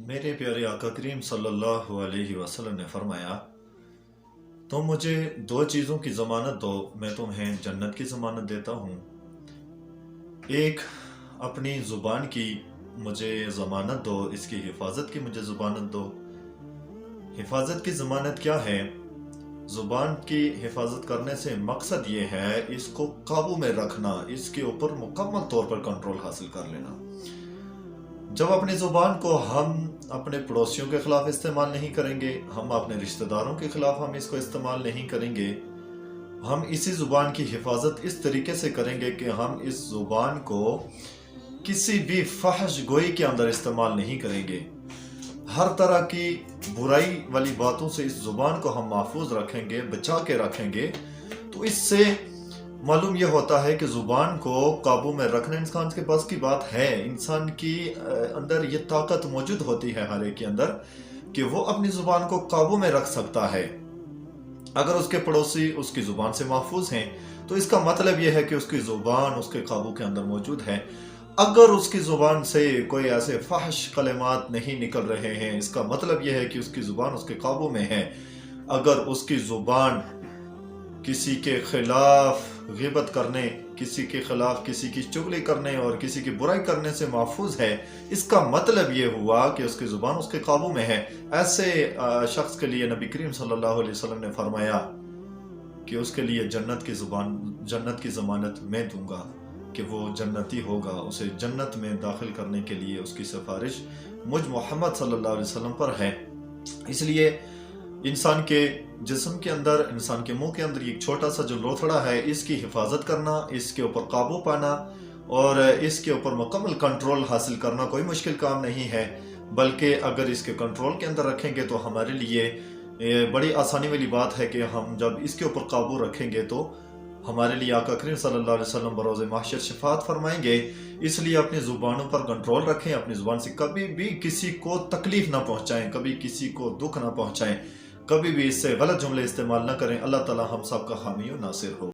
मेरे प्यारे आका करीम सल्लल्लाहु अलैहि वसल्लम ने फरमाया, तुम मुझे दो चीज़ों की ज़मानत दो, मैं तुम्हें जन्नत की ज़मानत देता हूँ। एक, अपनी ज़ुबान की मुझे ज़मानत दो, इसकी हिफाजत की मुझे ज़मानत दो। हिफाजत की ज़मानत क्या है? ज़ुबान की हिफाजत करने से मकसद ये है इसको काबू में रखना, इसके ऊपर मुकम्मल तौर पर कंट्रोल हासिल कर लेना। जब अपनी ज़ुबान को हम अपने पड़ोसियों के ख़िलाफ़ इस्तेमाल नहीं करेंगे, हम अपने रिश्तेदारों के ख़िलाफ़ हम इसको इस्तेमाल नहीं करेंगे, हम इसी ज़ुबान की हिफाजत इस तरीके से करेंगे कि हम इस ज़ुबान को किसी भी फहश गोई के अंदर इस्तेमाल नहीं करेंगे। हर तरह की बुराई वाली बातों से इस ज़ुबान को हम महफूज रखेंगे, बचा के रखेंगे। तो इससे मालूम यह होता है कि ज़ुबान को काबू में रखना इंसान के पास की बात है। इंसान की अंदर ये ताकत मौजूद होती है हर एक के अंदर कि वो अपनी ज़ुबान को काबू में रख सकता है। अगर उसके पड़ोसी उसकी ज़ुबान से महफूज हैं तो इसका मतलब यह है कि उसकी ज़ुबान उसके काबू के अंदर मौजूद है। अगर उसकी ज़ुबान से कोई ऐसे फहश कलिमात नहीं निकल रहे हैं, इसका मतलब यह है कि उसकी ज़ुबान उसके काबू में है। अगर उसकी ज़ुबान किसी के खिलाफ गिबत करने, किसी के खिलाफ किसी की चुगली करने और किसी की बुराई करने से महफूज है, इसका मतलब ये हुआ कि उसकी ज़ुबान उसके काबू में है। ऐसे शख्स के लिए नबी करीम सल्लल्लाहु अलैहि वसल्लम ने फरमाया कि उसके लिए जन्नत की ज़मानत मैं दूंगा, कि वो जन्नती होगा। उसे जन्नत में दाखिल करने के लिए उसकी सिफारिश मुझ मोहम्मद सल्लल्लाहु अलैहि वसल्लम पर है। इसलिए इंसान के जिस्म के अंदर, इंसान के मुंह के अंदर एक छोटा सा जो लोथड़ा है, इसकी हिफाजत करना, इसके ऊपर काबू पाना और इसके ऊपर मुकम्मल कंट्रोल हासिल करना कोई मुश्किल काम नहीं है। बल्कि अगर इसके कंट्रोल के अंदर रखेंगे तो हमारे लिए बड़ी आसानी वाली बात है कि हम जब इसके ऊपर काबू रखेंगे तो हमारे लिए आका करीम सल्लल्लाहु अलैहि वसल्लम बरोज़ महशर शफाअत फरमाएंगे। इसलिए अपनी ज़ुबानों पर कंट्रोल रखें, अपनी ज़ुबान से कभी भी किसी को तकलीफ ना पहुंचाएं, कभी किसी को दुख ना पहुंचाएं, कभी भी इससे गलत जुमले इस्तेमाल ना करें। अल्लाह ताला हम सब का हामी और नासिर हो।